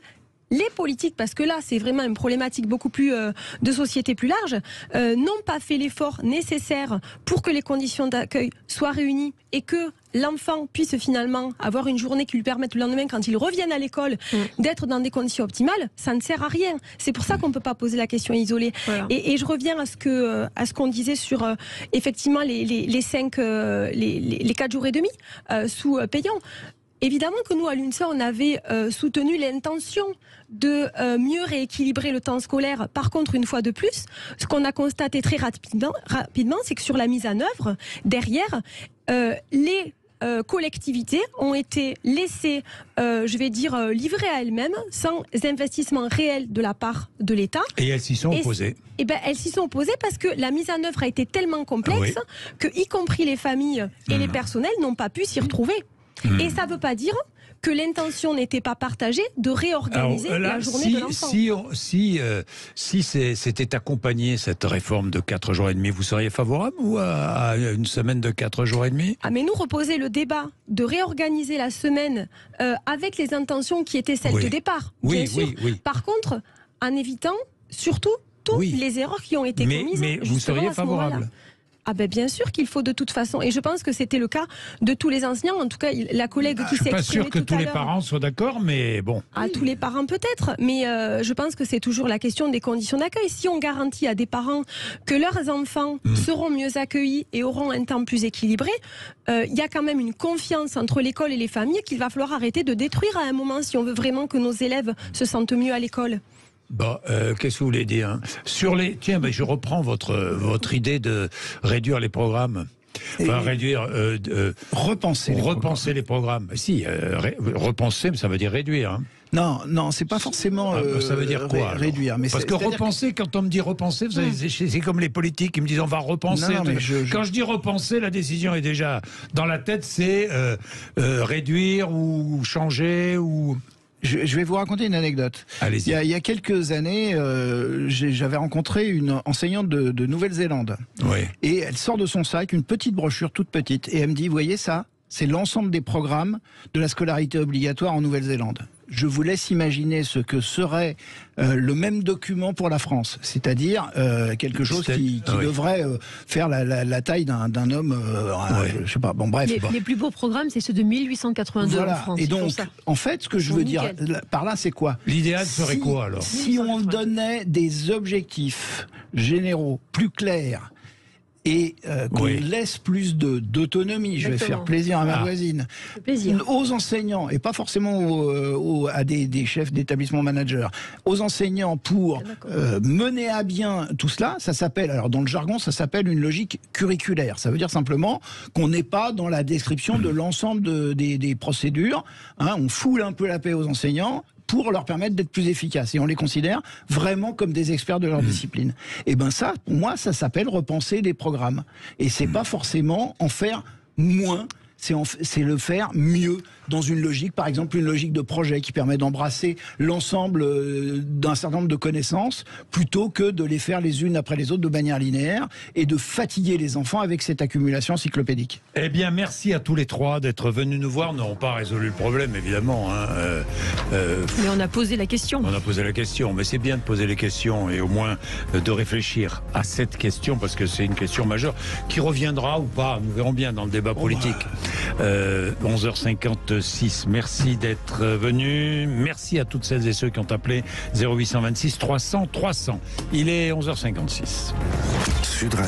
les politiques, parce que là c'est vraiment une problématique beaucoup plus de société plus large, n'ont pas fait l'effort nécessaire pour que les conditions d'accueil soient réunies et que l'enfant puisse finalement avoir une journée qui lui permette le lendemain, quand il revient à l'école, d'être dans des conditions optimales, ça ne sert à rien. C'est pour ça qu'on ne peut pas poser la question isolée. Voilà. Et je reviens à ce qu'on disait sur effectivement les 4 jours et demi sous payant. Évidemment que nous, à l'UNSA, on avait soutenu l'intention de mieux rééquilibrer le temps scolaire. Par contre, une fois de plus, ce qu'on a constaté très rapidement, c'est que sur la mise en œuvre, derrière, les collectivités ont été laissées, livrées à elles-mêmes, sans investissement réel de la part de l'État. Et elles s'y sont opposées. Elles s'y sont opposées parce que la mise en œuvre a été tellement complexe que, y compris les familles et les personnels, n'ont pas pu s'y retrouver. Et ça ne veut pas dire que l'intention n'était pas partagée de réorganiser la journée de l'enfant. Si c'était accompagné, cette réforme de 4 jours et demi, vous seriez favorable ou à une semaine de 4 jours et demi ? Mais nous, reposer le débat de réorganiser la semaine avec les intentions qui étaient celles de départ, bien sûr. Par contre, en évitant surtout toutes les erreurs qui ont été commises. Mais vous seriez favorable ? Bien sûr qu'il faut de toute façon. Et je pense que c'était le cas de tous les enseignants. En tout cas, la collègue qui s'est exprimée tout à l'heure... Je suis pas sûr que tous les parents soient d'accord, mais bon... Tous les parents peut-être, mais je pense que c'est toujours la question des conditions d'accueil. Si on garantit à des parents que leurs enfants seront mieux accueillis et auront un temps plus équilibré, il y a quand même une confiance entre l'école et les familles qu'il va falloir arrêter de détruire à un moment si on veut vraiment que nos élèves se sentent mieux à l'école. Qu'est-ce que vous voulez dire ? Tiens, je reprends votre idée de réduire les programmes. Enfin, repenser les programmes. Si, repenser, ça veut dire réduire. Non, c'est pas forcément ça veut dire quoi, réduire. Mais parce que repenser, quand on me dit repenser, vous savez, c'est comme les politiques qui me disent on va repenser. Quand je dis repenser, la décision est déjà dans la tête, c'est réduire ou changer ou... Je vais vous raconter une anecdote. Allez-y. Il y a quelques années, j'avais rencontré une enseignante de Nouvelle-Zélande. Et elle sort de son sac une petite brochure toute petite. Et elle me dit, vous voyez ça ? C'est l'ensemble des programmes de la scolarité obligatoire en Nouvelle-Zélande. Je vous laisse imaginer ce que serait le même document pour la France, c'est-à-dire quelque chose qui devrait faire la taille d'un homme, je sais pas, bon bref. Les plus beaux programmes, c'est ceux de 1882 en France. Et donc, en fait, ce que je veux dire par là, c'est quoi ? L'idéal serait quoi alors ? Si on donnait des objectifs généraux plus clairs, et qu'on laisse plus d'autonomie, je vais faire plaisir à ma voisine, aux enseignants, et pas forcément à des chefs d'établissement managers, aux enseignants pour mener à bien tout cela, ça s'appelle, alors dans le jargon, ça s'appelle une logique curriculaire. Ça veut dire simplement qu'on n'est pas dans la description de l'ensemble des procédures, on foule un peu la paix aux enseignants, pour leur permettre d'être plus efficaces. Et on les considère vraiment comme des experts de leur discipline. Et ça, pour moi, ça s'appelle repenser les programmes. Et c'est pas forcément en faire moins, c'est le faire mieux, dans une logique, par exemple, une logique de projet qui permet d'embrasser l'ensemble d'un certain nombre de connaissances, plutôt que de les faire les unes après les autres de manière linéaire, et de fatiguer les enfants avec cette accumulation encyclopédique. Eh bien, merci à tous les trois d'être venus nous voir. Nous n'avons pas résolu le problème, évidemment. Mais on a posé la question. On a posé la question, mais c'est bien de poser les questions et au moins de réfléchir à cette question, parce que c'est une question majeure qui reviendra ou pas, nous verrons bien dans le débat politique. 11h56. Merci d'être venu. Merci à toutes celles et ceux qui ont appelé 0826 300 300. Il est 11h56.